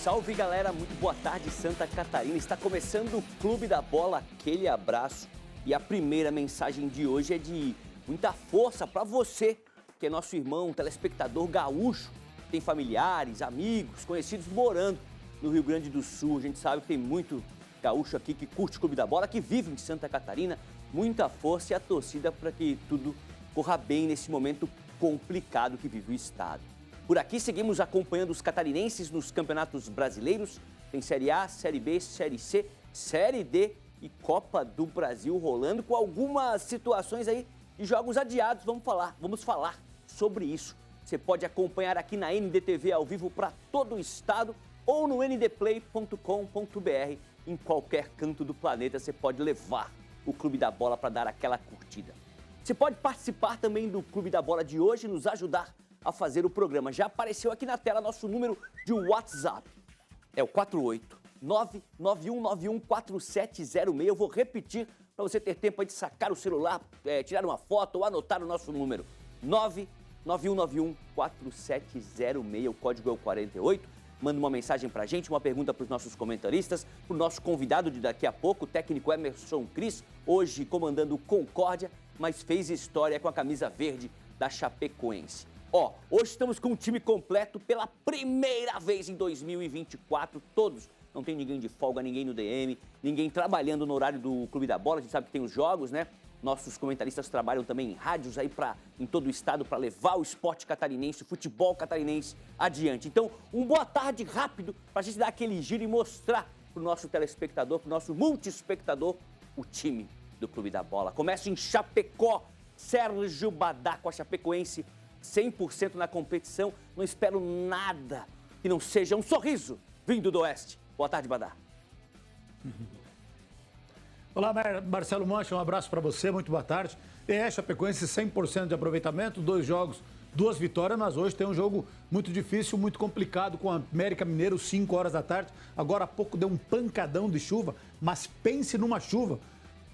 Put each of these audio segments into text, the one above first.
salve galera, muito boa tarde Santa Catarina, está começando o Clube da Bola, aquele abraço e a primeira mensagem de hoje é de muita força para você, que é nosso irmão, telespectador gaúcho, tem familiares, amigos, conhecidos morando no Rio Grande do Sul, a gente sabe que tem muito gaúcho aqui que curte o Clube da Bola, que vive em Santa Catarina, muita força e a torcida para que tudo corra bem nesse momento complicado que vive o estado. Por aqui seguimos acompanhando os catarinenses nos campeonatos brasileiros. Tem Série A, Série B, Série C, Série D e Copa do Brasil rolando com algumas situações aí de jogos adiados. Vamos falar sobre isso. Você pode acompanhar aqui na NDTV ao vivo para todo o estado ou no ndplay.com.br. Em qualquer canto do planeta você pode levar o Clube da Bola para dar aquela curtida. Você pode participar também do Clube da Bola de hoje e nos ajudar a fazer o programa. Já apareceu aqui na tela nosso número de WhatsApp. É o 48991914706. Eu vou repetir para você ter tempo aí de sacar o celular, tirar uma foto ou anotar o nosso número. 991914706. O código é o 48. Manda uma mensagem para a gente, uma pergunta para os nossos comentaristas, para o nosso convidado de daqui a pouco, o técnico Emerson Cris, hoje comandando o Concórdia, mas fez história com a camisa verde da Chapecoense. Hoje estamos com um time completo pela primeira vez em 2024, todos. Não tem ninguém de folga, ninguém no DM, ninguém trabalhando no horário do Clube da Bola. A gente sabe que tem os jogos, né? Nossos comentaristas trabalham também em rádios aí em todo o estado para levar o esporte catarinense, o futebol catarinense adiante. Então, um boa tarde rápido para a gente dar aquele giro e mostrar para o nosso telespectador, para o nosso multiespectador, o time do Clube da Bola. Começa em Chapecó, Sérgio Badá com a Chapecoense, 100% na competição, não espero nada que não seja um sorriso vindo do Oeste. Boa tarde, Badá. Olá, Marcelo Mancha, um abraço para você, muito boa tarde. Chapecoense 100% de aproveitamento, 2 jogos, 2 vitórias, mas hoje tem um jogo muito difícil, muito complicado com a América Mineiro, 5 horas da tarde. Agora há pouco deu um pancadão de chuva, mas pense numa chuva.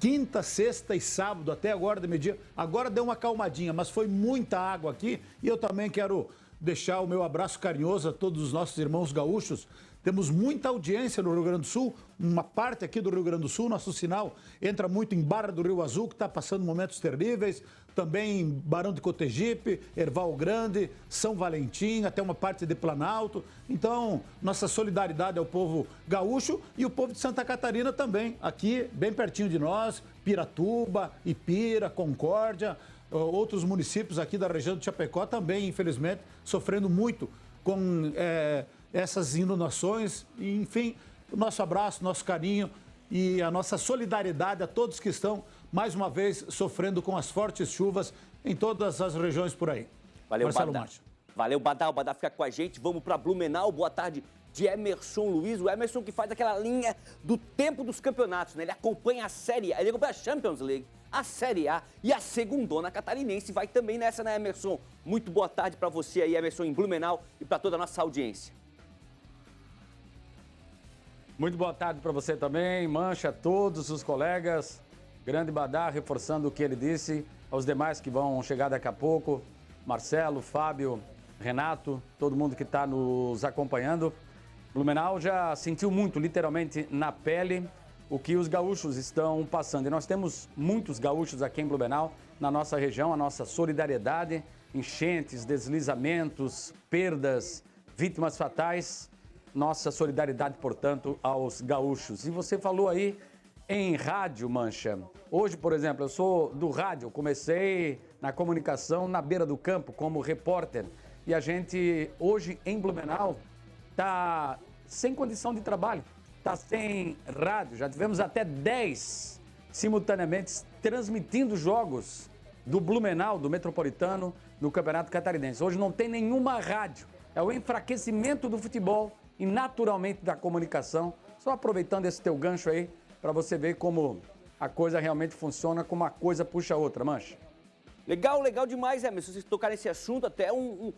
Quinta, sexta e sábado, até agora de meio-dia. Agora deu uma calmadinha, mas foi muita água aqui. E eu também quero deixar o meu abraço carinhoso a todos os nossos irmãos gaúchos. Temos muita audiência no Rio Grande do Sul, uma parte aqui do Rio Grande do Sul, nosso sinal entra muito em Barra do Rio Azul, que está passando momentos terríveis, também em Barão de Cotegipe, Erval Grande, São Valentim, até uma parte de Planalto. Então, nossa solidariedade ao povo gaúcho e o povo de Santa Catarina também, aqui bem pertinho de nós, Piratuba, Ipira, Concórdia, outros municípios aqui da região de Chapecó também, infelizmente, sofrendo muito com essas inundações. E, enfim, o nosso abraço, nosso carinho e a nossa solidariedade a todos que estão, mais uma vez, sofrendo com as fortes chuvas em todas as regiões por aí. Valeu, Marcelo Badá. Valeu, Badá. O Badá fica com a gente. Vamos para Blumenau. Boa tarde de Emerson Luiz. O Emerson que faz aquela linha do tempo dos campeonatos, né? Ele acompanha a Série A, ele acompanha a Champions League, a Série A e a segundona catarinense. Vai também nessa, né, Emerson? Muito boa tarde para você aí, Emerson, em Blumenau e para toda a nossa audiência. Muito boa tarde para você também, Mancha, todos os colegas. Grande Badá, reforçando o que ele disse, aos demais que vão chegar daqui a pouco, Marcelo, Fábio, Renato, todo mundo que está nos acompanhando. Blumenau já sentiu muito, literalmente, na pele, o que os gaúchos estão passando. E nós temos muitos gaúchos aqui em Blumenau, na nossa região, a nossa solidariedade, enchentes, deslizamentos, perdas, vítimas fatais. Nossa solidariedade, portanto, aos gaúchos. E você falou aí em rádio, Mancha. Hoje, por exemplo, eu sou do rádio, comecei na comunicação na beira do campo como repórter. E a gente, hoje, em Blumenau, está sem condição de trabalho, está sem rádio. Já tivemos até 10 simultaneamente transmitindo jogos do Blumenau, do Metropolitano, no Campeonato Catarinense. Hoje não tem nenhuma rádio. É o enfraquecimento do futebol e naturalmente da comunicação. Só aproveitando esse teu gancho aí, para você ver como a coisa realmente funciona, como uma coisa puxa a outra, Mancha. Legal, legal demais, Emerson, vocês tocarem nesse assunto, até um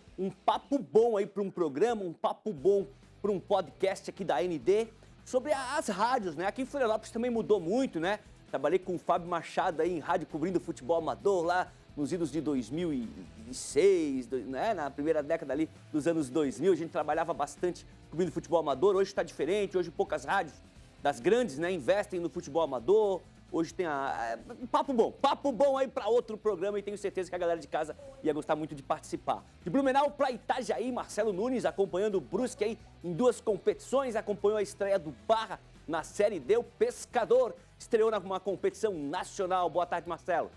papo bom aí para um programa, um papo bom para um podcast aqui da ND, sobre as rádios, né? Aqui em Florianópolis também mudou muito, né? trabalhei com o Fábio Machado aí em rádio cobrindo futebol amador lá nos idos de 2006, né? Na primeira década ali dos anos 2000, a gente trabalhava bastante cobrindo futebol amador. Hoje está diferente, hoje poucas rádios das grandes, né, investem no futebol amador. Hoje tem papo bom aí para outro programa e tenho certeza que a galera de casa ia gostar muito de participar. De Blumenau para Itajaí, Marcelo Nunes acompanhando o Brusque aí em 2 competições, acompanhou a estreia do Barra na Série D. O Pescador estreou numa competição nacional. Boa tarde, Marcelo.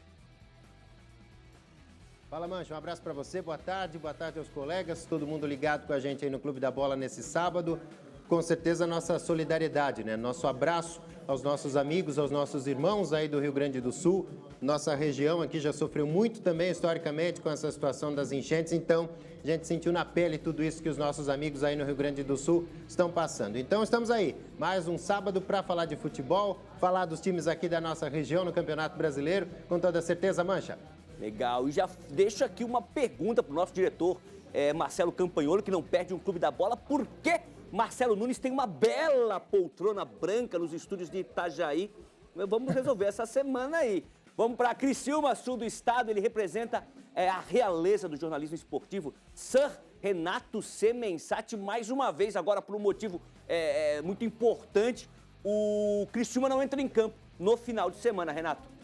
Fala, Mancha, um abraço para você, boa tarde aos colegas, todo mundo ligado com a gente aí no Clube da Bola nesse sábado. Com certeza, nossa solidariedade, né? Nosso abraço aos nossos amigos, aos nossos irmãos aí do Rio Grande do Sul. Nossa região aqui já sofreu muito também, historicamente, com essa situação das enchentes. Então, a gente sentiu na pele tudo isso que os nossos amigos aí no Rio Grande do Sul estão passando. Então, estamos aí, mais um sábado para falar de futebol, falar dos times aqui da nossa região no Campeonato Brasileiro. Com toda certeza, Mancha. Legal, e já deixo aqui uma pergunta para o nosso diretor Marcelo Campanholo, que não perde um Clube da Bola. Por que Marcelo Nunes tem uma bela poltrona branca nos estúdios de Itajaí? Vamos resolver essa semana aí. Vamos para Criciúma, sul do estado. Ele representa a realeza do jornalismo esportivo, Sir Renato Semensati, mais uma vez, agora por um motivo muito importante. O Criciúma não entra em campo no final de semana, Renato.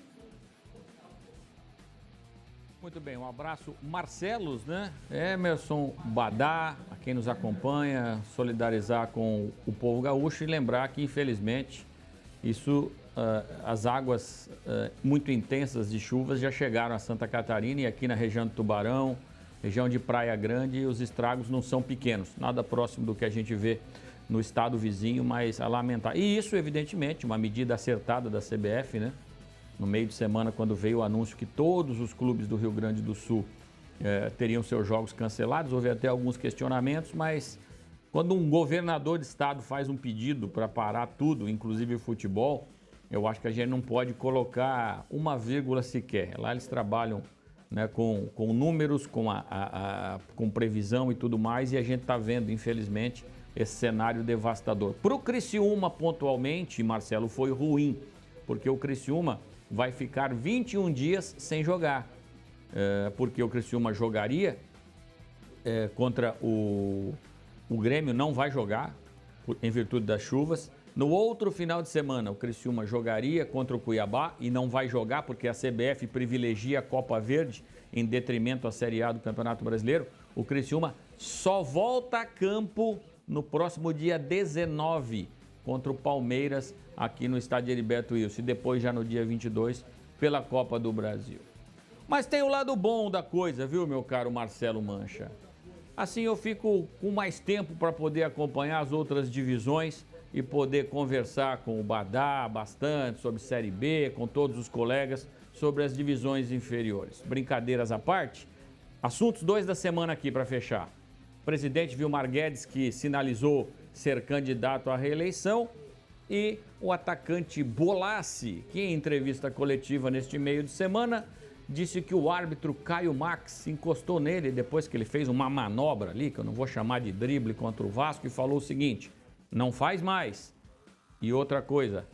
Muito bem, um abraço, Marcelos, né? Emerson, Badá, a quem nos acompanha, solidarizar com o povo gaúcho e lembrar que, infelizmente, as águas muito intensas de chuvas já chegaram a Santa Catarina e aqui na região do Tubarão, região de Praia Grande, os estragos não são pequenos, nada próximo do que a gente vê no estado vizinho, mas a lamentar. E isso, evidentemente, uma medida acertada da CBF, né? No meio de semana, quando veio o anúncio que todos os clubes do Rio Grande do Sul teriam seus jogos cancelados, houve até alguns questionamentos, mas quando um governador de estado faz um pedido para parar tudo, inclusive o futebol, eu acho que a gente não pode colocar uma vírgula sequer. Lá eles trabalham, né, com números, com previsão e tudo mais, e a gente está vendo, infelizmente, esse cenário devastador. Para o Criciúma, pontualmente, Marcelo, foi ruim, porque o Criciúma vai ficar 21 dias sem jogar, porque o Criciúma jogaria contra o Grêmio, não vai jogar em virtude das chuvas. No outro final de semana, o Criciúma jogaria contra o Cuiabá e não vai jogar porque a CBF privilegia a Copa Verde em detrimento à Série A do Campeonato Brasileiro. O Criciúma só volta a campo no próximo dia 19 contra o Palmeiras aqui no estádio Heriberto Wilson e depois já no dia 22 pela Copa do Brasil. Mas tem o lado bom da coisa, viu, meu caro Marcelo Mancha? Assim eu fico com mais tempo para poder acompanhar as outras divisões e poder conversar com o Badá bastante sobre Série B, com todos os colegas, sobre as divisões inferiores. Brincadeiras à parte, assuntos 2 da semana aqui para fechar. O presidente Vilmar Guedes, que sinalizou ser candidato à reeleição, e o atacante Bolassi, que em entrevista coletiva neste meio de semana, disse que o árbitro Caio Max encostou nele depois que ele fez uma manobra ali, que eu não vou chamar de drible contra o Vasco, e falou o seguinte: não faz mais. E outra coisa,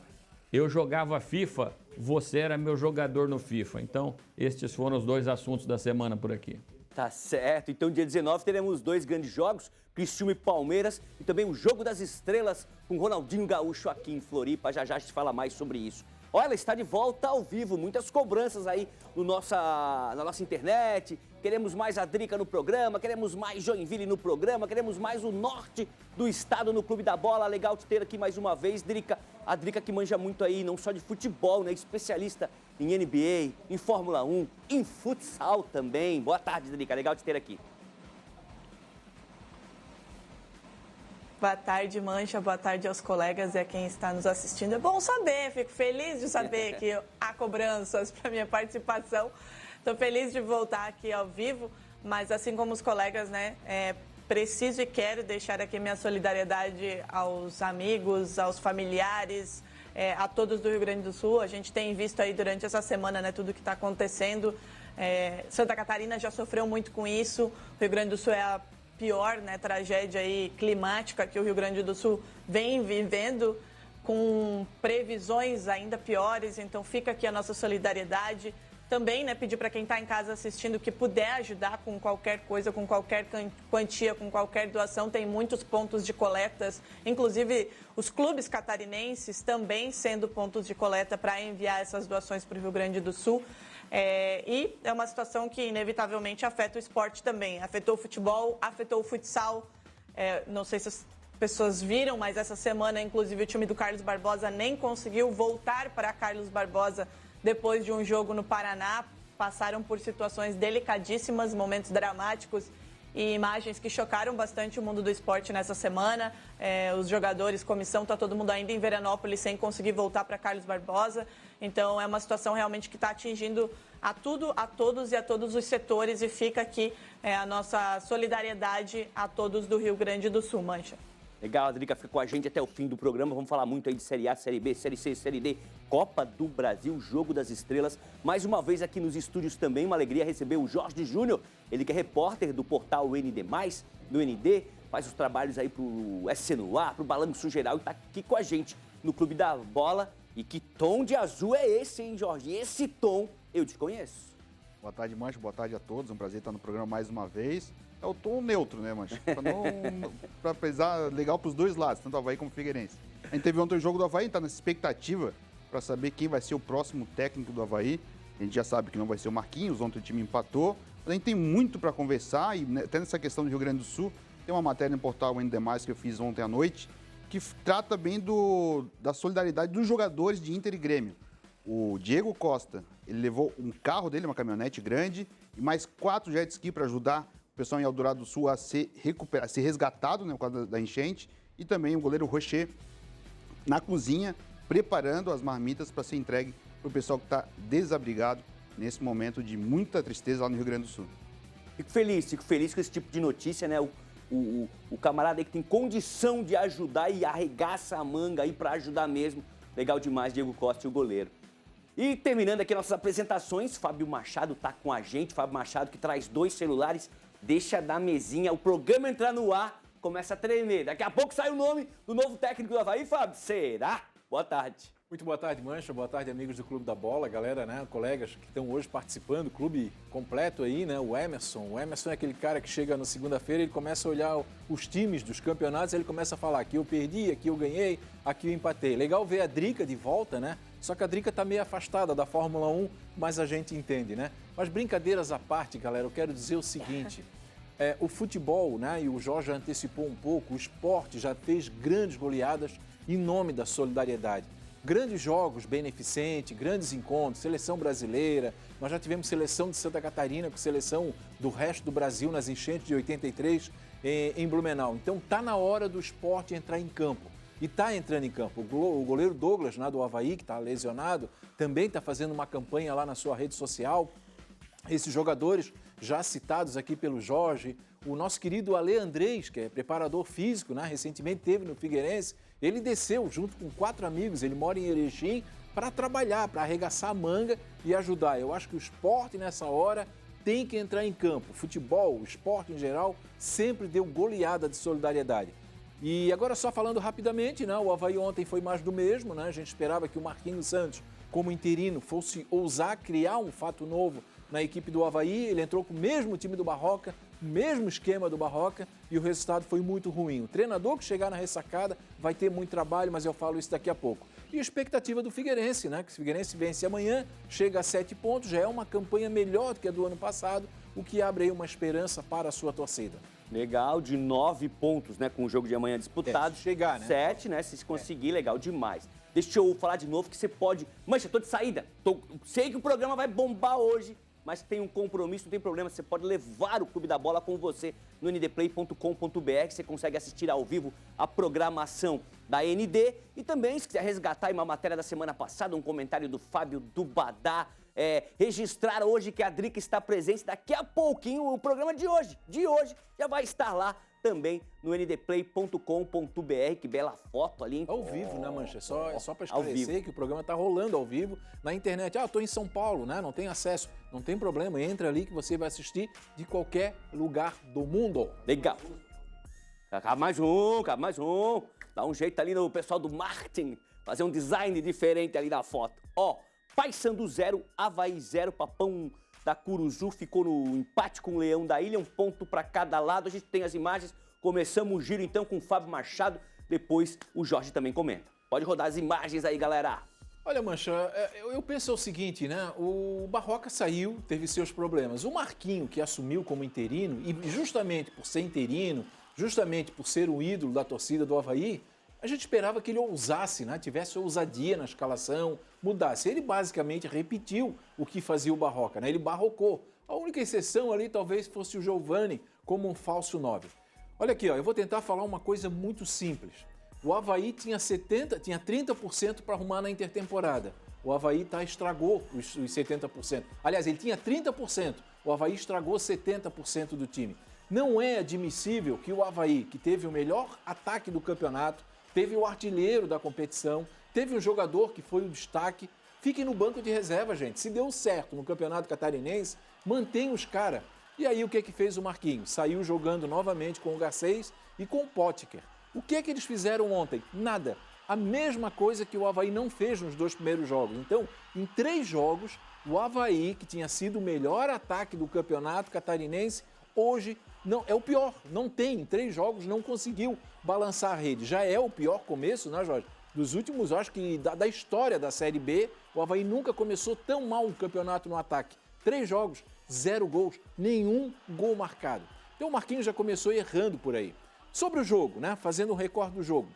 eu jogava FIFA, você era meu jogador no FIFA. Então, estes foram os 2 assuntos da semana por aqui. Tá certo. Então, dia 19, teremos 2 grandes jogos, Criciúma e Palmeiras, e também o Jogo das Estrelas com Ronaldinho Gaúcho aqui em Floripa. Já já a gente fala mais sobre isso. Olha, está de volta ao vivo, muitas cobranças aí na nossa internet. Queremos mais a Drica no programa, queremos mais Joinville no programa, queremos mais o norte do estado no Clube da Bola. Legal te ter aqui mais uma vez, Drica. A Drica que manja muito aí, não só de futebol, né? Especialista em NBA, em Fórmula 1, em futsal também. Boa tarde, Drica. Legal te ter aqui. Boa tarde, Mancha. Boa tarde aos colegas e a quem está nos assistindo. É bom saber, fico feliz de saber que há cobranças para minha participação. Estou feliz de voltar aqui ao vivo, mas assim como os colegas, né, preciso e quero deixar aqui minha solidariedade aos amigos, aos familiares, a todos do Rio Grande do Sul. A gente tem visto aí durante essa semana, né, tudo que está acontecendo. Santa Catarina já sofreu muito com isso. O Rio Grande do Sul é a pior, né, tragédia aí climática que o Rio Grande do Sul vem vivendo, com previsões ainda piores, então fica aqui a nossa solidariedade. Também, né, pedir para quem está em casa assistindo que puder ajudar com qualquer coisa, com qualquer quantia, com qualquer doação. Tem muitos pontos de coletas, inclusive os clubes catarinenses também sendo pontos de coleta para enviar essas doações para o Rio Grande do Sul. E é uma situação que inevitavelmente afeta o esporte também. Afetou o futebol, afetou o futsal. Não sei se as pessoas viram, mas essa semana, inclusive, o time do Carlos Barbosa nem conseguiu voltar para Carlos Barbosa depois de um jogo no Paraná. Passaram por situações delicadíssimas, momentos dramáticos e imagens que chocaram bastante o mundo do esporte nessa semana. Os jogadores, comissão, está todo mundo ainda em Veranópolis sem conseguir voltar para Carlos Barbosa. Então, é uma situação realmente que está atingindo a tudo, a todos e a todos os setores. E fica aqui a nossa solidariedade a todos do Rio Grande do Sul. Mancha. Legal, a Drica fica com a gente até o fim do programa. Vamos falar muito aí de Série A, Série B, Série C, Série D, Copa do Brasil, Jogo das Estrelas. Mais uma vez aqui nos estúdios também, uma alegria receber o Jorge Júnior. Ele que é repórter do portal ND+, do ND, faz os trabalhos aí pro SC no Ar, pro Balanço Geral e tá aqui com a gente no Clube da Bola. E que tom de azul é esse, hein, Jorge? Esse tom eu desconheço. Boa tarde, Mancha. Boa tarde a todos. É um prazer estar no programa mais uma vez. É o tom neutro, né, Mancha? Para pesar legal para os dois lados, tanto Avaí como Figueirense. A gente teve ontem o jogo do Avaí, está nessa expectativa para saber quem vai ser o próximo técnico do Avaí. A gente já sabe que não vai ser o Marquinhos, ontem o time empatou. Mas a gente tem muito para conversar e até nessa questão do Rio Grande do Sul, tem uma matéria no portal ND+, que eu fiz ontem à noite, que trata bem da solidariedade dos jogadores de Inter e Grêmio. O Diego Costa, ele levou um carro dele, uma caminhonete grande, e mais 4 jet ski para ajudar o pessoal em Eldorado do Sul a ser resgatado, né, por causa da enchente, e também o goleiro Rocher na cozinha, preparando as marmitas para ser entregue para o pessoal que está desabrigado nesse momento de muita tristeza lá no Rio Grande do Sul. Fico feliz com esse tipo de notícia, né? O camarada aí que tem condição de ajudar e arregaça a manga aí para ajudar mesmo. Legal demais, Diego Costa e o goleiro. E terminando aqui nossas apresentações, Fábio Machado tá com a gente. Fábio Machado que traz 2 celulares, deixa da mesinha, o programa entrar no ar, começa a tremer. Daqui a pouco sai o nome do novo técnico do Avaí, Fábio. Será? Boa tarde. Muito boa tarde, Mancha. Boa tarde, amigos do Clube da Bola, galera, né? Colegas que estão hoje participando, clube completo aí, né? O Emerson. O Emerson é aquele cara que chega na segunda-feira, ele começa a olhar os times dos campeonatos, ele começa a falar: aqui eu perdi, aqui eu ganhei, aqui eu empatei. Legal ver a Drica de volta, né? Só que a Drica está meio afastada da Fórmula 1, mas a gente entende, né? Mas brincadeiras à parte, galera, eu quero dizer o seguinte: o futebol, né? E o Jorge antecipou um pouco, o esporte já fez grandes goleadas em nome da solidariedade. Grandes jogos beneficentes, grandes encontros, seleção brasileira, nós já tivemos seleção de Santa Catarina com seleção do resto do Brasil nas enchentes de 83 em Blumenau. Então tá na hora do esporte entrar em campo. E está entrando em campo. O goleiro Douglas, né, do Avaí, que está lesionado, também está fazendo uma campanha lá na sua rede social. Esses jogadores já citados aqui pelo Jorge, o nosso querido Ale Andrés, que é preparador físico, né, recentemente teve no Figueirense, ele desceu junto com 4 amigos, ele mora em Erechim, para trabalhar, para arregaçar a manga e ajudar. Eu acho que o esporte nessa hora tem que entrar em campo. O futebol, o esporte em geral, sempre deu goleada de solidariedade. E agora só falando rapidamente, né, o Avaí ontem foi mais do mesmo, né, a gente esperava que o Marquinhos Santos, como interino, fosse ousar criar um fato novo na equipe do Avaí. Ele entrou com o mesmo time do Barroca, o mesmo esquema do Barroca, e o resultado foi muito ruim. O treinador que chegar na ressacada vai ter muito trabalho, mas eu falo isso daqui a pouco. E a expectativa do Figueirense, né, que o Figueirense vence amanhã, chega a 7 pontos, já é uma campanha melhor do que a do ano passado, o que abre aí uma esperança para a sua torcida. Legal, de 9 pontos, né, com o jogo de amanhã disputado. Se chegar, né? 7, né, se conseguir, legal demais. Deixa eu falar de novo que você pode... Mancha, tô de saída. Sei que o programa vai bombar hoje, mas tem um compromisso, não tem problema. Você pode levar o Clube da Bola com você no ndplay.com.br. Você consegue assistir ao vivo a programação da ND. E também, se quiser resgatar uma matéria da semana passada, um comentário do Fábio do Badá, registrar hoje que a Drica está presente. Daqui a pouquinho, o programa de hoje já vai estar lá também no ndplay.com.br. Que bela foto ali, hein? Ao vivo, né, Mancha? Só para esclarecer que o programa está rolando ao vivo na internet. Estou em São Paulo, né? Não tem acesso. Não tem problema, entra ali que você vai assistir de qualquer lugar do mundo. Legal. Cabe mais um. Dá um jeito ali no pessoal do marketing fazer um design diferente ali na foto. Ó, Paysandu 0, Avaí 0, Papão da Curuzu ficou no empate com o Leão da Ilha, 1 ponto para cada lado. A gente tem as imagens, começamos o giro então com o Fábio Machado, depois o Jorge também comenta. Pode rodar as imagens aí, galera. Olha, Mancha, eu penso o seguinte, né? O Barroca saiu, teve seus problemas. O Marquinho, que assumiu como interino, e justamente por ser interino, justamente por ser o ídolo da torcida do Avaí, a gente esperava que ele ousasse, né? Tivesse ousadia na escalação, mudasse. Ele basicamente repetiu o que fazia o Barroca, né? Ele barrocou. A única exceção ali talvez fosse o Giovani como um falso 9. Olha aqui, ó, eu vou tentar falar uma coisa muito simples. O Avaí tinha 30% para arrumar na intertemporada. O Avaí estragou os 70%. Aliás, ele tinha 30%. O Avaí estragou 70% do time. Não é admissível que o Avaí, que teve o melhor ataque do campeonato, teve o artilheiro da competição, teve um jogador que foi o destaque, fique no banco de reserva, gente. Se deu certo no Campeonato Catarinense, mantém os caras. E aí o que fez o Marquinhos? Saiu jogando novamente com o Garcês e com o Potker. O que eles fizeram ontem? Nada. A mesma coisa que o Avaí não fez nos 2 primeiros jogos. Então, em 3 jogos, o Avaí, que tinha sido o melhor ataque do Campeonato Catarinense, hoje não é o pior. Não tem, em 3 jogos, não conseguiu balançar a rede. Já é o pior começo, né, Jorge? Dos últimos, acho que da história da Série B, o Avaí nunca começou tão mal o campeonato no ataque. 3 jogos, 0 gols, nenhum gol marcado. Então o Marquinhos já começou errando por aí. Sobre o jogo, né? Fazendo um recorde do jogo.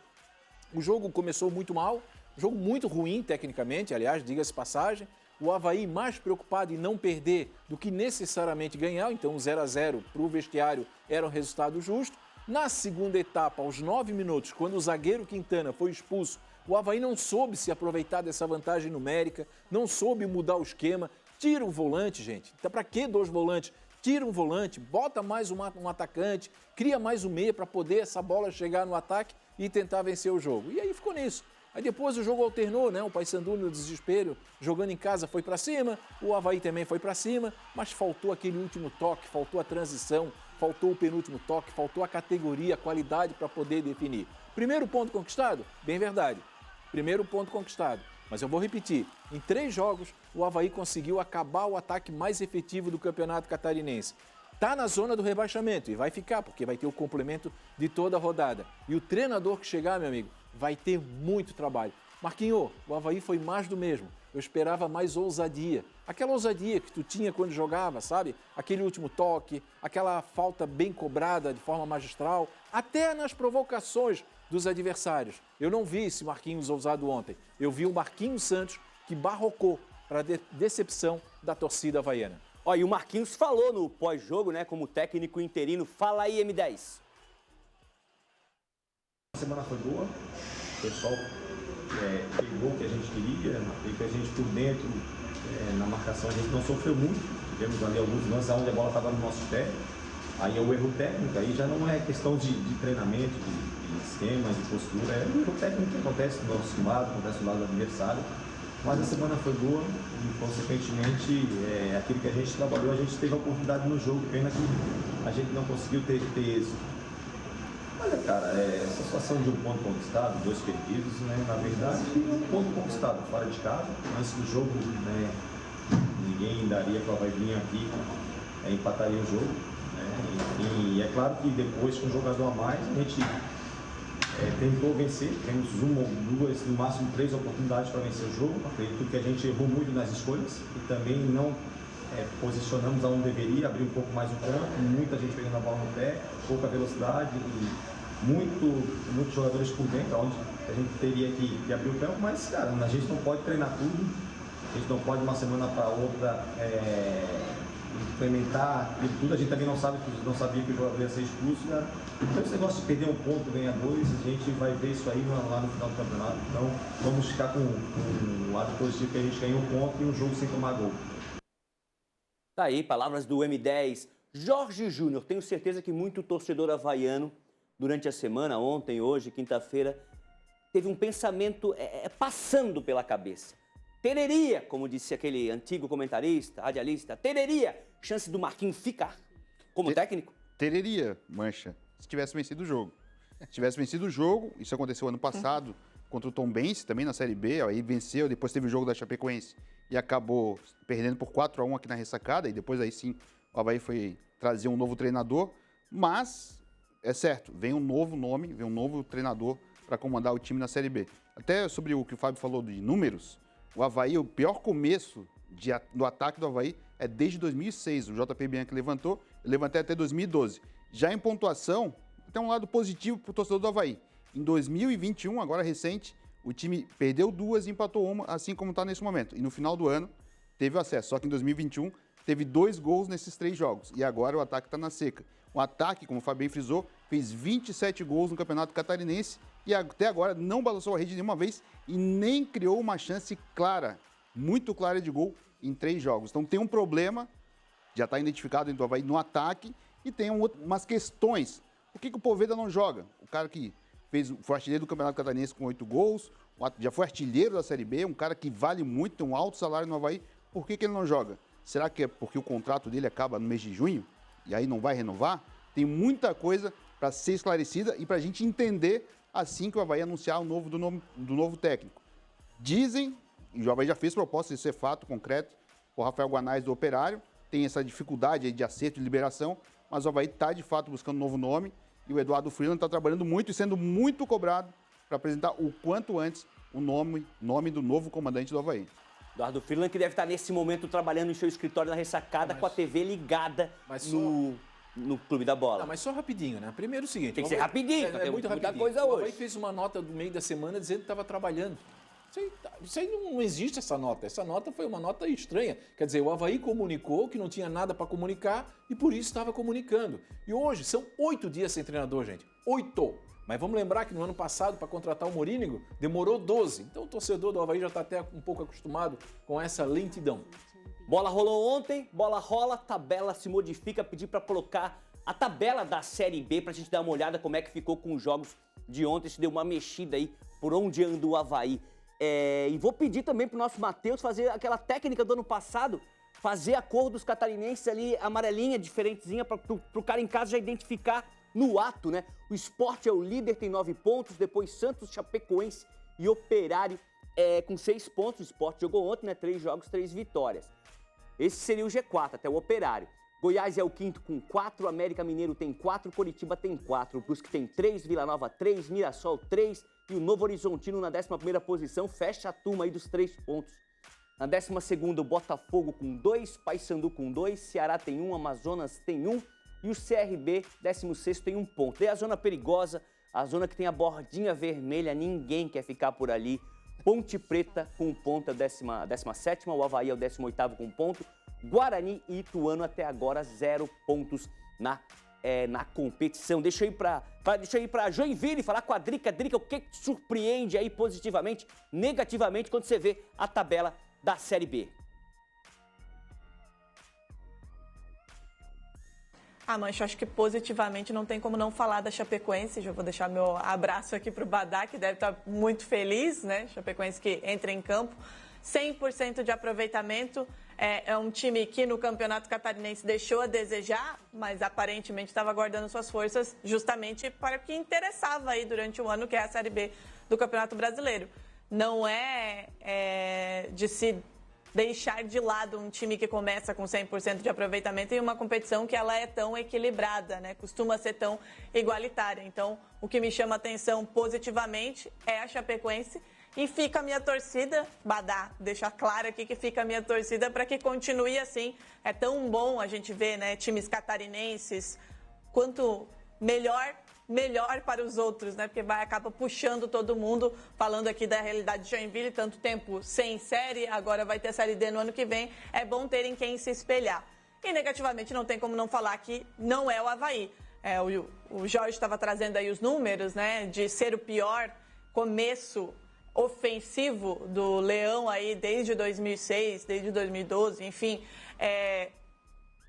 O jogo começou muito mal, jogo muito ruim tecnicamente, aliás, diga-se passagem. O Avaí mais preocupado em não perder do que necessariamente ganhar, então 0-0 para o vestiário era um resultado justo. Na segunda etapa, aos 9 minutos, quando o zagueiro Quintana foi expulso, o Avaí não soube se aproveitar dessa vantagem numérica, não soube mudar o esquema. Tira o volante, gente. Então, para que 2 volantes? Tira um volante, bota mais um atacante, cria mais um meia para poder essa bola chegar no ataque e tentar vencer o jogo. E aí ficou nisso. Aí depois o jogo alternou, né? O Paysandu no desespero, jogando em casa, foi para cima, o Avaí também foi para cima, mas faltou aquele último toque, faltou a transição, faltou o penúltimo toque, faltou a categoria, a qualidade para poder definir. Primeiro ponto conquistado? Bem verdade. Primeiro ponto conquistado. Mas eu vou repetir, em 3 jogos, o Avaí conseguiu acabar o ataque mais efetivo do Campeonato Catarinense. Está na zona do rebaixamento e vai ficar, porque vai ter o complemento de toda a rodada. E o treinador que chegar, meu amigo, vai ter muito trabalho. Marquinhos, o Avaí foi mais do mesmo. Eu esperava mais ousadia. Aquela ousadia que tu tinha quando jogava, sabe? Aquele último toque, aquela falta bem cobrada de forma magistral, até nas provocações dos adversários. Eu não vi esse Marquinhos ousado ontem. Eu vi o Marquinhos Santos que barrocou para a decepção da torcida havaiana. Ó, e o Marquinhos falou no pós-jogo, né, como técnico interino. Fala aí, M10. A semana foi boa, o pessoal pegou o que a gente queria, e que a gente por dentro, na marcação, a gente não sofreu muito. Tivemos ali alguns lances onde a bola estava no nosso pé. Aí é o erro técnico, aí já não é questão de treinamento, de esquemas, de postura, é o erro técnico que acontece do nosso lado, acontece do lado do adversário. Mas a semana foi boa e, consequentemente, aquilo que a gente trabalhou, a gente teve a oportunidade no jogo, pena que a gente não conseguiu ter êxito. Olha, cara, essa situação de 1 ponto conquistado, 2 perdidos, né, na verdade, 1 ponto conquistado fora de casa. Antes do jogo, né, ninguém daria para vai vir aqui, empataria o jogo. Né, e é claro que depois, com um jogador a mais, a gente tentou vencer. Temos 1, 2, no máximo 3 oportunidades para vencer o jogo. Acredito que a gente errou muito nas escolhas e também não posicionamos aonde deveria, abrir um pouco mais o campo, muita gente pegando a bola no pé, pouca velocidade e muitos jogadores por dentro, onde a gente teria que abrir o campo, mas, cara, a gente não pode treinar tudo, a gente não pode de uma semana para outra implementar tudo, a gente também não sabia que o jogador ia ser expulso, cara. Então esse negócio de perder 1 ponto, ganhar 2, a gente vai ver isso aí lá no final do campeonato, então vamos ficar com o lado positivo que a gente ganhou 1 ponto e um jogo sem tomar gol. Tá aí, palavras do M10. Jorge Júnior, tenho certeza que muito torcedor havaiano, durante a semana, ontem, hoje, quinta-feira, teve um pensamento passando pela cabeça. Teria, como disse aquele antigo comentarista, radialista, teria chance do Marquinhos ficar como técnico? Teria, Mancha, se tivesse vencido o jogo. Se tivesse vencido o jogo, isso aconteceu ano passado, contra o Tombense, também na Série B, aí venceu, depois teve o jogo da Chapecoense e acabou perdendo por 4-1 aqui na ressacada, e depois aí sim o Avaí foi trazer um novo treinador, mas é certo, vem um novo nome, vem um novo treinador para comandar o time na Série B. Até sobre o que o Fábio falou de números, o Avaí, o pior começo do ataque do Avaí é desde 2006, o JP Bianchi levantou, eu levantei até 2012. Já em pontuação, tem um lado positivo para o torcedor do Avaí. Em 2021, agora recente, o time perdeu 2 e empatou 1, assim como está nesse momento. E no final do ano, teve acesso. Só que em 2021, teve 2 gols nesses 3 jogos. E agora o ataque está na seca. O ataque, como o Fabinho frisou, fez 27 gols no Campeonato Catarinense e até agora não balançou a rede nenhuma vez e nem criou uma chance clara, muito clara de gol em 3 jogos. Então tem um problema, já está identificado dentro do Avaí no ataque, e tem umas questões. Por que o Poveda não joga? O cara que foi artilheiro do Campeonato Catarinense com 8 gols, já foi artilheiro da Série B, um cara que vale muito, tem um alto salário no Avaí, por que ele não joga? Será que é porque o contrato dele acaba no mês de junho e aí não vai renovar? Tem muita coisa para ser esclarecida e para a gente entender assim que o Avaí anunciar o novo do novo técnico. Dizem, e o Avaí já fez proposta, isso é fato concreto, o Rafael Guanais do Operário, tem essa dificuldade aí de acerto e liberação, mas o Avaí está de fato buscando um novo nome e o Eduardo Freeland está trabalhando muito e sendo muito cobrado para apresentar o quanto antes o nome do novo comandante do Avaí. Eduardo Freeland, que deve estar nesse momento trabalhando em seu escritório na ressacada com a TV ligada no Clube da Bola. Não, mas só rapidinho, né? Primeiro o seguinte... Tem que ser rapidinho, é muito muita rapidinho. coisa O hoje. Avaí fez uma nota do meio da semana dizendo que estava trabalhando. Isso aí não existe essa nota. Essa nota foi uma nota estranha. Quer dizer, o Avaí comunicou que não tinha nada para comunicar e por isso estava comunicando. E hoje são 8 dias sem treinador, gente. 8! Mas vamos lembrar que no ano passado, para contratar o Morínigo, demorou 12. Então o torcedor do Avaí já está até um pouco acostumado com essa lentidão. Bola rolou ontem, bola rola, tabela se modifica, pedir para colocar a tabela da Série B para a gente dar uma olhada como é que ficou com os jogos de ontem, se deu uma mexida aí por onde anda o Avaí. E vou pedir também pro nosso Matheus fazer aquela técnica do ano passado, fazer a cor dos catarinenses ali, amarelinha, diferentezinha, para o cara em casa já identificar no ato, né? O Sport é o líder, tem 9 pontos, depois Santos, Chapecoense e Operário com 6 pontos. O Sport jogou ontem, né? 3 jogos, 3 vitórias. Esse seria o G4, até o Operário. Goiás é o 5º com 4, América Mineiro tem 4, Coritiba tem 4, Brusque tem 3, Vila Nova 3, Mirassol 3 e o Novo Horizontino na 11ª posição, fecha a turma aí dos 3 pontos. Na 12ª o Botafogo com 2, Paysandu com 2, Ceará tem 1, Amazonas tem 1 e o CRB, 16º, tem 1 ponto. E a zona perigosa, a zona que tem a bordinha vermelha, ninguém quer ficar por ali. Ponte Preta com 1 ponto, a 17ª, o Avaí é o 18º com 1 ponto. Guarani e Ituano até agora 0 pontos na competição. Deixa eu ir para Joinville e falar com a Drica. Drica, o que te surpreende aí positivamente, negativamente, quando você vê a tabela da Série B? Mancha, acho que positivamente não tem como não falar da Chapecoense. Já vou deixar meu abraço aqui para o Badá, que deve estar muito feliz, né? Chapecoense que entra em campo. 100% de aproveitamento. É um time que no Campeonato Catarinense deixou a desejar, mas aparentemente estava guardando suas forças justamente para o que interessava aí durante o ano, que é a Série B do Campeonato Brasileiro. Não é de se deixar de lado um time que começa com 100% de aproveitamento em uma competição que ela é tão equilibrada, né? Costuma ser tão igualitária. Então, o que me chama a atenção positivamente é a Chapecoense. E fica a minha torcida, Badá, deixar claro aqui que fica a minha torcida para que continue assim. É tão bom a gente ver, né, times catarinenses, quanto melhor para os outros, né? Porque acaba puxando todo mundo, falando aqui da realidade de Joinville, tanto tempo sem série, agora vai ter Série D no ano que vem. É bom terem quem se espelhar. E negativamente não tem como não falar que não é o Avaí. O Jorge estava trazendo aí os números, né, de ser o pior começo ofensivo do Leão aí desde 2006, desde 2012, enfim,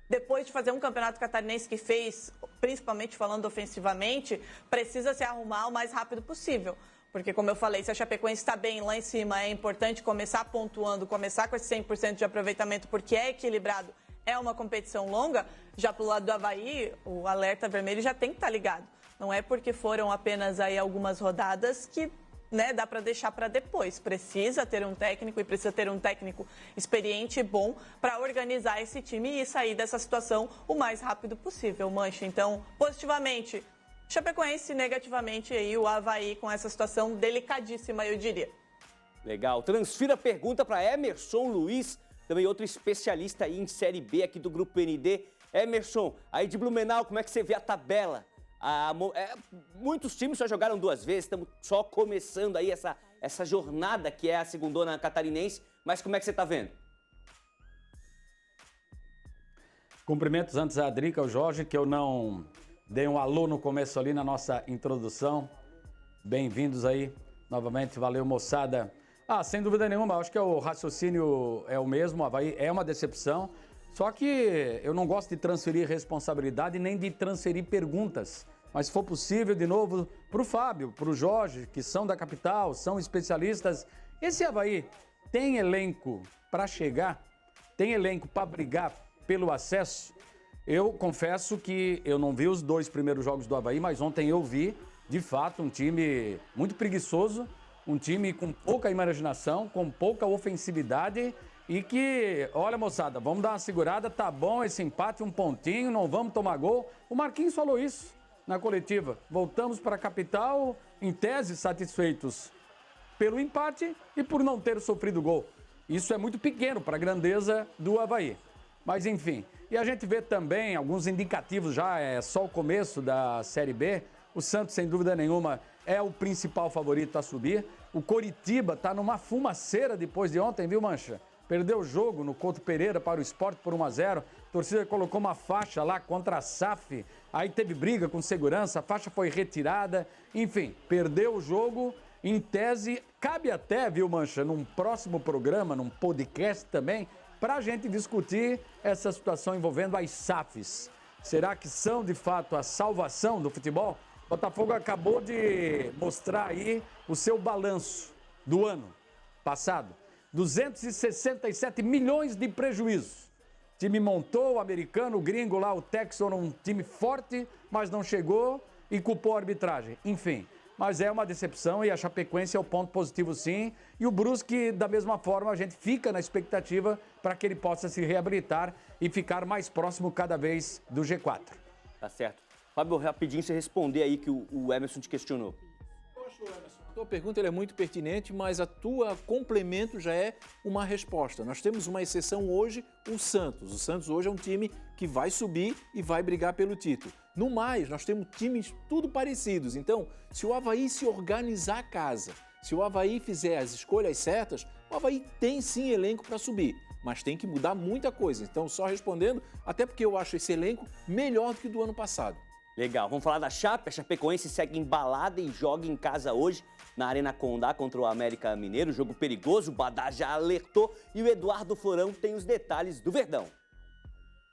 depois de fazer um campeonato catarinense que fez, principalmente falando ofensivamente, precisa se arrumar o mais rápido possível. Porque, como eu falei, se a Chapecoense está bem lá em cima, é importante começar pontuando, começar com esse 100% de aproveitamento, porque é equilibrado, é uma competição longa. Já pro lado do Avaí, o alerta vermelho já tem que estar ligado. Não é porque foram apenas aí algumas rodadas que né, dá para deixar para depois. Precisa ter um técnico e precisa ter um técnico experiente e bom para organizar esse time e sair dessa situação o mais rápido possível, Mancha. Então, positivamente, Chapecoense, negativamente aí o Avaí com essa situação delicadíssima, eu diria. Legal. Transfira a pergunta para Emerson Luiz, também outro especialista aí em Série B aqui do Grupo ND. Emerson, aí de Blumenau, como é que você vê a tabela? Muitos times só jogaram 2 vezes, estamos só começando aí essa jornada que é a segundona catarinense, mas como é que você está vendo? Cumprimentos antes a Drica, ao Jorge, que eu não dei um alô no começo ali na nossa introdução. Bem-vindos aí novamente, valeu moçada. Sem dúvida nenhuma, acho que o raciocínio é o mesmo, o Avaí é uma decepção, só que eu não gosto de transferir responsabilidade nem de transferir perguntas, mas se for possível, de novo, para o Fábio, para o Jorge, que são da capital, são especialistas, esse Avaí tem elenco para chegar? Tem elenco para brigar pelo acesso? Eu confesso que eu não vi os 2 primeiros jogos do Avaí, mas ontem eu vi, de fato, um time muito preguiçoso, um time com pouca imaginação, com pouca ofensividade e que, olha moçada, vamos dar uma segurada, tá bom esse empate, um pontinho, não vamos tomar gol. O Marquinhos falou isso na coletiva. Voltamos para a capital, em tese, satisfeitos pelo empate e por não ter sofrido gol. Isso é muito pequeno para a grandeza do Avaí. Mas enfim, e a gente vê também alguns indicativos, já é só o começo da Série B. O Santos, sem dúvida nenhuma, é o principal favorito a subir. O Coritiba está numa fumaceira depois de ontem, viu, Mancha? Perdeu o jogo no Couto Pereira para o Sport por 1-0. A torcida colocou uma faixa lá contra a SAF. Aí teve briga com segurança, a faixa foi retirada. Enfim, perdeu o jogo. Em tese, cabe até, viu, Mancha, num próximo programa, num podcast também, para a gente discutir essa situação envolvendo as SAFs. Será que são, de fato, a salvação do futebol? O Botafogo acabou de mostrar aí o seu balanço do ano passado. 267 milhões de prejuízos. O time montou, o americano, o gringo lá, o Texon, um time forte, mas não chegou e culpou a arbitragem. Enfim, mas é uma decepção e a Chapecoense é o ponto positivo sim. E o Brusque, da mesma forma, a gente fica na expectativa para que ele possa se reabilitar e ficar mais próximo cada vez do G4. Tá certo. Fábio, rapidinho você responder aí que o Emerson te questionou. A tua pergunta é muito pertinente, mas a tua complemento já é uma resposta. Nós temos uma exceção hoje, o Santos. O Santos hoje é um time que vai subir e vai brigar pelo título. No mais, nós temos times tudo parecidos. Então, se o Avaí se organizar a casa, se o Avaí fizer as escolhas certas, o Avaí tem sim elenco para subir, mas tem que mudar muita coisa. Então, só respondendo, até porque eu acho esse elenco melhor do que do ano passado. Legal, vamos falar da Chape. A Chapecoense segue embalada e joga em casa hoje na Arena Condá contra o América Mineiro. Jogo perigoso, o Badá já alertou e o Eduardo Florão tem os detalhes do Verdão.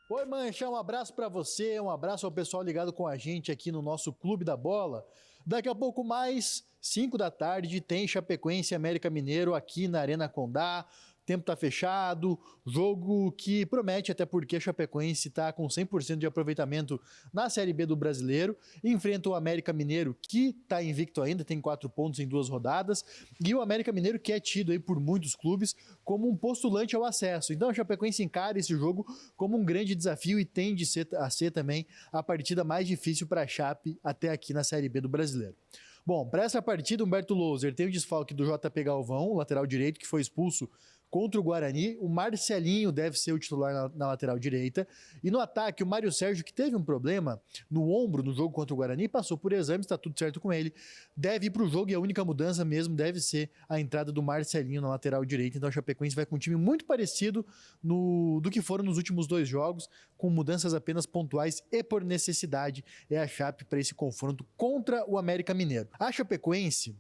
Oi, Mancha, um abraço para você, um abraço ao pessoal ligado com a gente aqui no nosso Clube da Bola. Daqui a pouco mais, 5 da tarde, tem Chapecoense e América Mineiro aqui na Arena Condá. O tempo tá fechado, jogo que promete, até porque a Chapecoense está com 100% de aproveitamento na Série B do Brasileiro, enfrenta o América Mineiro, que está invicto ainda, tem 4 pontos em 2 rodadas, e o América Mineiro que é tido aí por muitos clubes como um postulante ao acesso. Então a Chapecoense encara esse jogo como um grande desafio e tende a ser também a partida mais difícil para a Chape até aqui na Série B do Brasileiro. Bom, para essa partida, Humberto Louser tem o desfalque do JP Galvão, lateral direito, que foi expulso contra o Guarani. O Marcelinho deve ser o titular na lateral direita. E no ataque, o Mário Sérgio, que teve um problema no ombro no jogo contra o Guarani, passou por exames, está tudo certo com ele, deve ir para o jogo e a única mudança mesmo deve ser a entrada do Marcelinho na lateral direita. Então a Chapecoense vai com um time muito parecido do que foram nos últimos 2 jogos, com mudanças apenas pontuais e por necessidade é a Chape para esse confronto contra o América Mineiro. A Chapecoense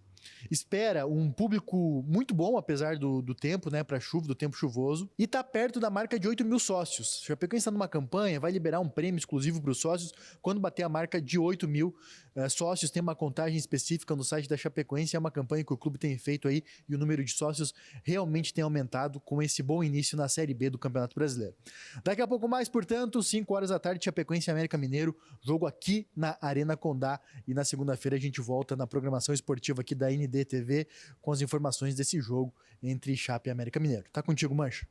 espera um público muito bom, apesar do tempo, né, para chuva, do tempo chuvoso, e está perto da marca de 8 mil sócios. O Chapecoense está numa campanha, vai liberar um prêmio exclusivo para os sócios quando bater a marca de 8 mil sócios. Tem uma contagem específica no site da Chapecoense, é uma campanha que o clube tem feito aí e o número de sócios realmente tem aumentado com esse bom início na Série B do Campeonato Brasileiro. Daqui a pouco mais, portanto, 5 horas da tarde, Chapecoense e América Mineiro, jogo aqui na Arena Condá, e na segunda-feira a gente volta na programação esportiva aqui da da NDTV com as informações desse jogo entre Chape e América Mineiro. Tá contigo, Mancha.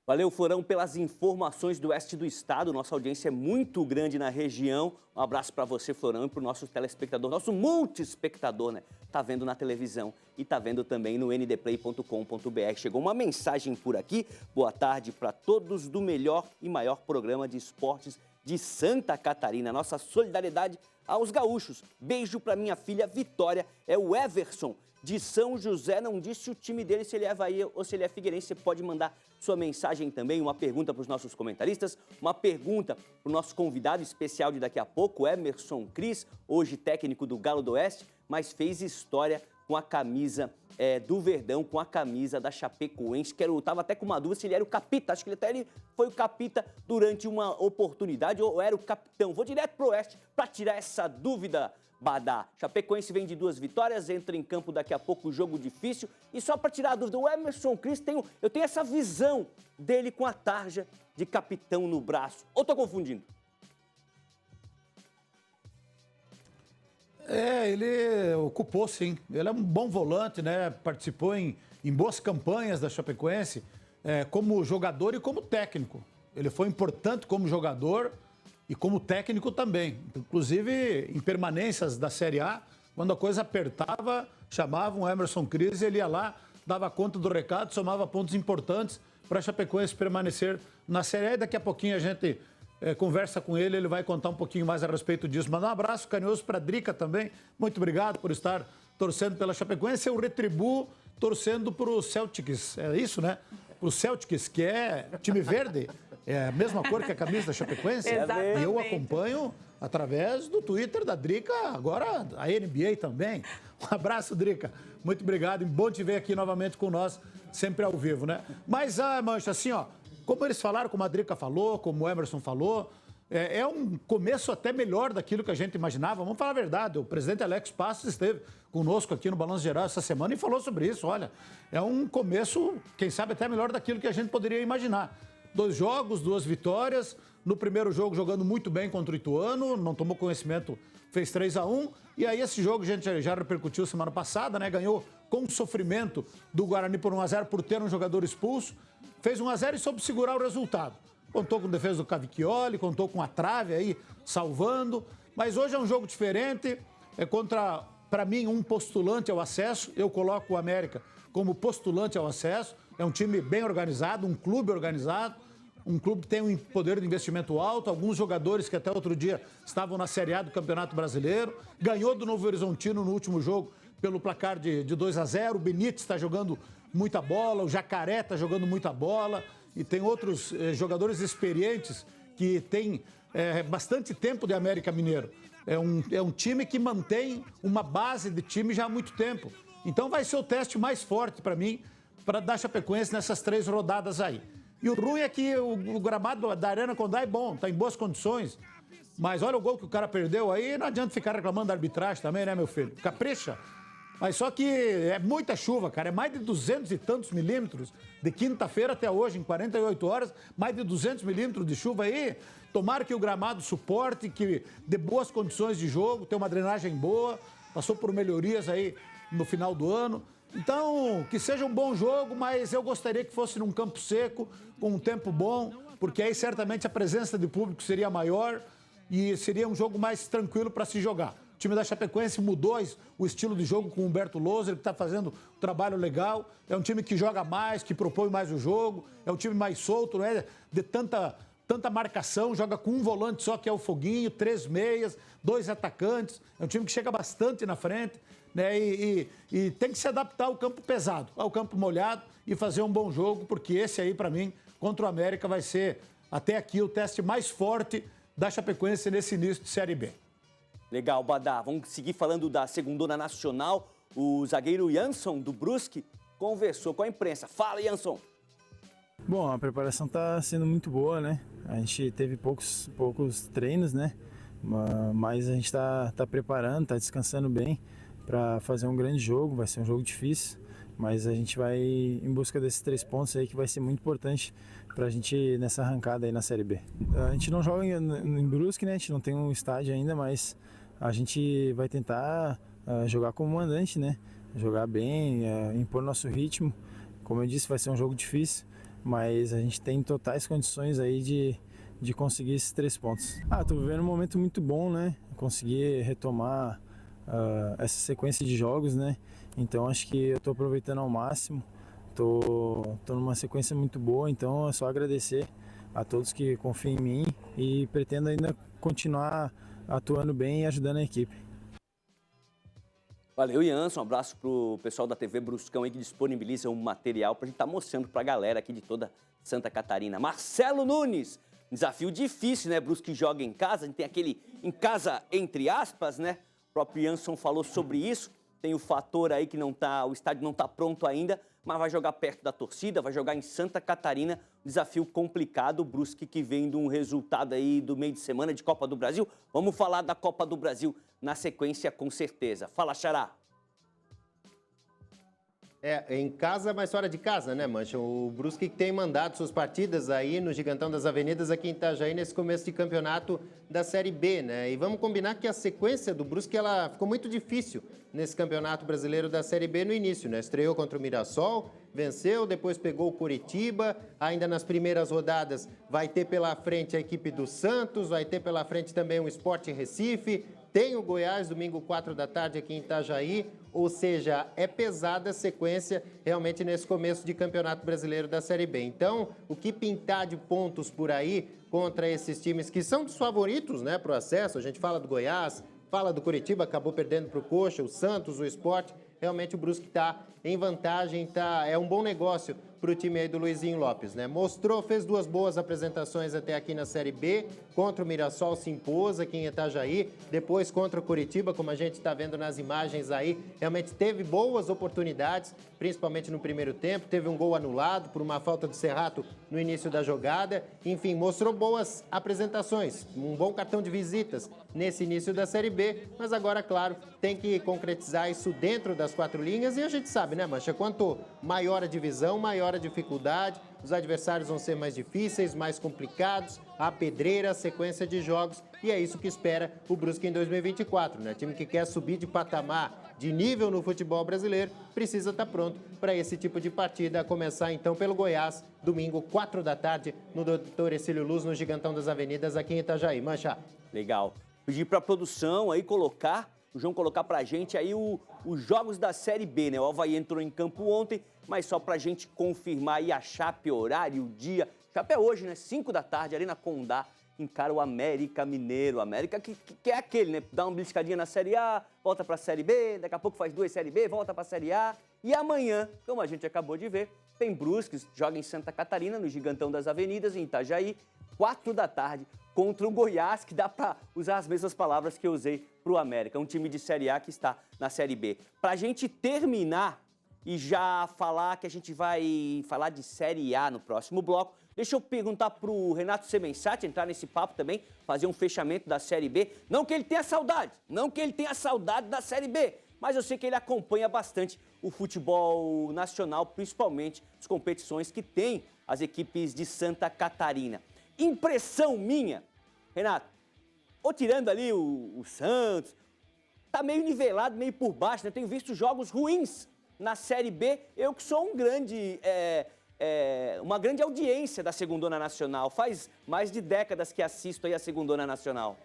Valeu, Florão, pelas informações do oeste do estado. Nossa audiência é muito grande na região. Um abraço para você, Florão, e para o nosso telespectador, nosso multiespectador, né? Tá vendo na televisão e tá vendo também no ndplay.com.br. Chegou uma mensagem por aqui. Boa tarde para todos do melhor e maior programa de esportes de Santa Catarina. Nossa solidariedade aos gaúchos. Beijo para minha filha Vitória. É o Everson de São José. Não disse o time dele, se ele é Avaí ou se ele é Figueirense. Você pode mandar sua mensagem também, uma pergunta para os nossos comentaristas, uma pergunta para o nosso convidado especial de daqui a pouco, Emerson Cris, hoje técnico do Galo do Oeste, mas fez história com a camisa do Verdão, com a camisa da Chapecoense. Eu estava até com uma dúvida se ele era o capita, acho que ele foi o capita durante uma oportunidade, ou era o capitão. Vou direto para o Oeste para tirar essa dúvida, Badá. Chapecoense vem de 2 vitórias, entra em campo daqui a pouco, jogo difícil. E só para tirar a dúvida, o Emerson Cris, eu tenho essa visão dele com a tarja de capitão no braço. Ou estou confundindo? Ele ocupou sim. Ele é um bom volante, né? Participou em boas campanhas da Chapecoense, como jogador e como técnico. Ele foi importante como jogador e como técnico também. Inclusive, em permanências da Série A, quando a coisa apertava, chamavam o Emerson Cris, ele ia lá, dava conta do recado, somava pontos importantes para a Chapecoense permanecer na Série A. E daqui a pouquinho a gente conversa com ele, ele vai contar um pouquinho mais a respeito disso. Mandar um abraço carinhoso para a Drica também. Muito obrigado por estar torcendo pela Chapecoense. Eu retribuo torcendo para o Celtics. É isso, né? Para o Celtics, que é time verde. É a mesma cor que a camisa da Chapecoense. Exatamente. E eu acompanho através do Twitter da Drica, agora a NBA também. Um abraço, Drica. Muito obrigado e bom te ver aqui novamente com nós, sempre ao vivo, né? Mas, Mancha, assim, ó, como eles falaram, como a Drica falou, como o Emerson falou, é um começo até melhor daquilo que a gente imaginava. Vamos falar a verdade, o presidente Alex Passos esteve conosco aqui no Balanço Geral essa semana e falou sobre isso. Olha, é um começo, quem sabe, até melhor daquilo que a gente poderia imaginar. 2 jogos, 2 vitórias. No primeiro jogo, jogando muito bem contra o Ituano, não tomou conhecimento, fez 3-1. E aí, esse jogo a gente já repercutiu semana passada, né? Ganhou com sofrimento do Guarani por 1-0 por ter um jogador expulso. Fez 1-0 e soube segurar o resultado. Contou com a defesa do Cavicchioli, contou com a trave aí, salvando. Mas hoje é um jogo diferente. É contra, para mim, um postulante ao acesso. Eu coloco o América como postulante ao acesso. É um time bem organizado, um clube organizado. Um clube que tem um poder de investimento alto. Alguns jogadores que até outro dia estavam na Série A do Campeonato Brasileiro. Ganhou do Novo Horizontino no último jogo pelo placar de 2-0. O Benítez está jogando muita bola. O Jacaré está jogando muita bola. E tem outros jogadores experientes que têm bastante tempo de América Mineiro. É um time que mantém uma base de time já há muito tempo. Então vai ser o teste mais forte para mim, para dar Chapecoense nessas 3 rodadas aí. E o ruim é que o gramado da Arena Condá é bom, está em boas condições. Mas olha o gol que o cara perdeu aí, não adianta ficar reclamando da arbitragem também, né, meu filho? Capricha. Mas só que é muita chuva, cara. É mais de 200 e tantos milímetros de quinta-feira até hoje, em 48 horas, mais de 200 milímetros de chuva aí. Tomara que o gramado suporte, que dê boas condições de jogo, tem uma drenagem boa, passou por melhorias aí no final do ano. Então, que seja um bom jogo, mas eu gostaria que fosse num campo seco, com um tempo bom, porque aí certamente a presença de público seria maior e seria um jogo mais tranquilo para se jogar. O time da Chapecoense mudou o estilo de jogo com o Humberto Loser, que está fazendo um trabalho legal. É um time que joga mais, que propõe mais o jogo, é um time mais solto, não é de tanta marcação, joga com um volante só, que é o Foguinho, 3 meias, 2 atacantes. É um time que chega bastante na frente, né? E tem que se adaptar ao campo pesado, ao campo molhado e fazer um bom jogo, porque esse aí, para mim, contra o América, vai ser até aqui o teste mais forte da Chapecoense nesse início de Série B. Legal, Badá. Vamos seguir falando da segundona nacional. O zagueiro Jansson, do Brusque, conversou com a imprensa. Fala, Jansson. Bom, a preparação está sendo muito boa, né? A gente teve poucos treinos, né? Mas a gente está preparando, está descansando bem para fazer um grande jogo. Vai ser um jogo difícil, mas a gente vai em busca desses 3 pontos aí que vai ser muito importante para a gente nessa arrancada aí na Série B. A gente não joga em Brusque, né? A gente não tem um estádio ainda, mas a gente vai tentar jogar como mandante, né? Jogar bem, impor nosso ritmo. Como eu disse, vai ser um jogo difícil, mas a gente tem totais condições aí de conseguir esses 3 pontos. Tô vivendo um momento muito bom, né? Consegui retomar essa sequência de jogos, né? Então acho que eu estou aproveitando ao máximo. Tô numa sequência muito boa, então é só agradecer a todos que confiam em mim e pretendo ainda continuar atuando bem e ajudando a equipe. Valeu, Janson. Um abraço pro pessoal da TV Bruscão aí que disponibiliza um material pra gente estar mostrando pra galera aqui de toda Santa Catarina. Marcelo Nunes, desafio difícil, né? Brusque joga em casa, a gente tem aquele em casa entre aspas, né? O próprio Janson falou sobre isso. Tem o fator aí que o estádio não tá pronto ainda, mas vai jogar perto da torcida, vai jogar em Santa Catarina. Desafio complicado, o Brusque que vem de um resultado aí do meio de semana de Copa do Brasil. Vamos falar da Copa do Brasil na sequência, com certeza. Fala, Xará. Em casa, mas fora de casa, né, Mancha? O Brusque tem mandado suas partidas aí no Gigantão das Avenidas, aqui em Itajaí, nesse começo de campeonato da Série B, né? E vamos combinar que a sequência do Brusque, ela ficou muito difícil nesse Campeonato Brasileiro da Série B no início, né? Estreou contra o Mirassol, venceu, depois pegou o Coritiba, ainda nas primeiras rodadas vai ter pela frente a equipe do Santos, vai ter pela frente também o Sport Recife, tem o Goiás, domingo 4 da tarde aqui em Itajaí, ou seja, é pesada a sequência realmente nesse começo de Campeonato Brasileiro da Série B. Então, o que pintar de pontos por aí contra esses times que são dos favoritos, né, para o acesso, a gente fala do Goiás, fala do Coritiba, acabou perdendo para o Coxa, o Santos, o Sport, realmente o Brusque está em vantagem, é um bom negócio para o time aí do Luizinho Lopes, né? Fez 2 boas apresentações até aqui na Série B, contra o Mirassol se impôs aqui em Itajaí, depois contra o Coritiba, como a gente está vendo nas imagens aí, realmente teve boas oportunidades, principalmente no primeiro tempo, teve um gol anulado por uma falta do Serrato no início da jogada, enfim, mostrou boas apresentações, um bom cartão de visitas nesse início da Série B, mas agora, claro, tem que concretizar isso dentro das 4 linhas e a gente sabe, né, Mancha, quanto maior a divisão, maior a dificuldade, os adversários vão ser mais difíceis, mais complicados, a pedreira, a sequência de jogos, e é isso que espera o Brusque em 2024, né? Time que quer subir de patamar, de nível no futebol brasileiro, precisa estar pronto para esse tipo de partida, a começar então pelo Goiás, domingo 4 da tarde, no Dr. Ercílio Luz, no Gigantão das Avenidas, aqui em Itajaí. Mancha. Legal. Pedir para a produção aí o João colocar pra gente aí os jogos da Série B, né? O Avaí entrou em campo ontem, mas só pra gente confirmar aí a Chape, horário, o dia. Chape é hoje, né? 5 da tarde, ali na Condá, encara o América Mineiro. América que é aquele, né? Dá uma beliscadinha na Série A, volta pra Série B, daqui a pouco faz 2 Série B, volta pra Série A. E amanhã, como a gente acabou de ver, tem Brusque, joga em Santa Catarina, no Gigantão das Avenidas, em Itajaí, 4 da tarde, contra o Goiás, que dá para usar as mesmas palavras que eu usei para o América, um time de Série A que está na Série B. Para a gente terminar e já falar que a gente vai falar de Série A no próximo bloco, deixa eu perguntar para o Renato Semensati, entrar nesse papo também, fazer um fechamento da Série B. Não que ele tenha saudade da Série B, mas eu sei que ele acompanha bastante o futebol nacional, principalmente as competições que tem as equipes de Santa Catarina. Impressão minha, Renato, ou tirando ali o Santos, tá meio nivelado, meio por baixo, né? Tenho visto jogos ruins na Série B. Eu que sou uma grande audiência da Segundona Nacional. Faz mais de décadas que assisto aí a Segundona Nacional.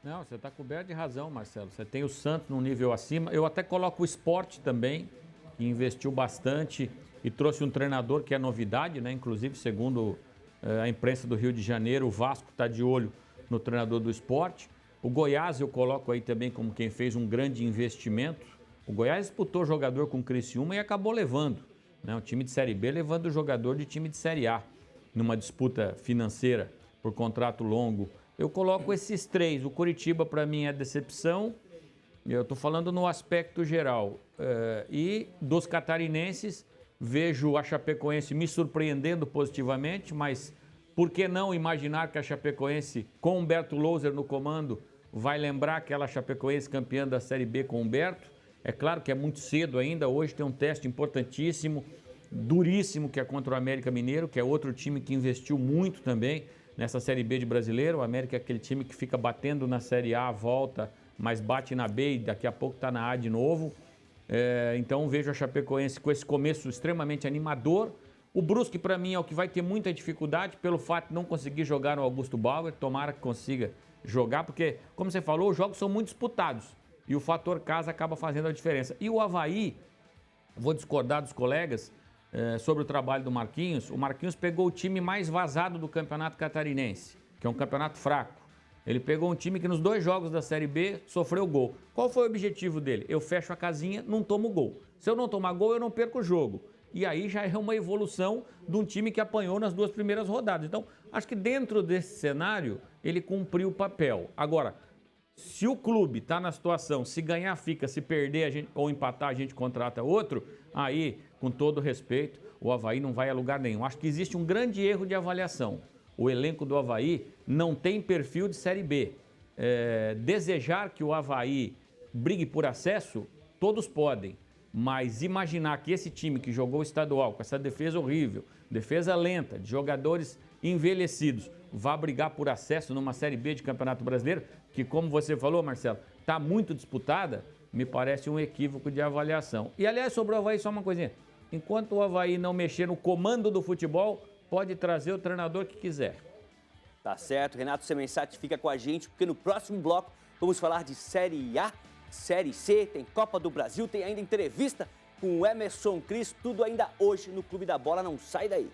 Não, você está coberto de razão, Marcelo. Você tem o Santos num nível acima. Eu até coloco o Sport também, que investiu bastante e trouxe um treinador que é novidade, né? Inclusive, segundo a imprensa do Rio de Janeiro, o Vasco está de olho no treinador do Sport. O Goiás eu coloco aí também como quem fez um grande investimento. O Goiás disputou jogador com o Criciúma e acabou levando, né? O time de Série B levando o jogador de time de Série A numa disputa financeira por contrato longo. Eu coloco esses 3. O Coritiba, para mim, é decepção. Eu estou falando no aspecto geral. E dos catarinenses, vejo a Chapecoense me surpreendendo positivamente, mas por que não imaginar que a Chapecoense, com Humberto Louser no comando, vai lembrar aquela Chapecoense campeã da Série B com Humberto? É claro que é muito cedo ainda, hoje tem um teste importantíssimo, duríssimo, que é contra o América Mineiro, que é outro time que investiu muito também nessa Série B de Brasileiro. O América é aquele time que fica batendo na Série A, volta mas bate na B e daqui a pouco está na A de novo. Então vejo a Chapecoense com esse começo extremamente animador. O Brusque, para mim, é o que vai ter muita dificuldade pelo fato de não conseguir jogar no Augusto Bauer. Tomara que consiga jogar, porque, como você falou, os jogos são muito disputados e o fator casa acaba fazendo a diferença. E o Avaí, vou discordar dos colegas sobre o trabalho do Marquinhos. O Marquinhos pegou o time mais vazado do Campeonato Catarinense, que é um campeonato fraco. Ele pegou um time que nos 2 jogos da Série B sofreu gol. Qual foi o objetivo dele? Eu fecho a casinha, não tomo gol. Se eu não tomar gol, eu não perco o jogo. E aí já é uma evolução de um time que apanhou nas 2 primeiras rodadas. Então, acho que dentro desse cenário, ele cumpriu o papel. Agora, se o clube está na situação, se ganhar fica, se perder a gente, ou empatar a gente contrata outro, aí, com todo respeito, o Avaí não vai a lugar nenhum. Acho que existe um grande erro de avaliação. O elenco do Avaí não tem perfil de Série B. Desejar que o Avaí brigue por acesso, todos podem. Mas imaginar que esse time que jogou o estadual, com essa defesa horrível, defesa lenta, de jogadores envelhecidos, vá brigar por acesso numa Série B de Campeonato Brasileiro, que, como você falou, Marcelo, está muito disputada, me parece um equívoco de avaliação. E, aliás, sobre o Avaí, só uma coisinha. Enquanto o Avaí não mexer no comando do futebol, pode trazer o treinador que quiser. Tá certo, Renato Semensati fica com a gente, porque no próximo bloco vamos falar de Série A, Série C, tem Copa do Brasil, tem ainda entrevista com o Emerson Cris, tudo ainda hoje no Clube da Bola, não sai daí.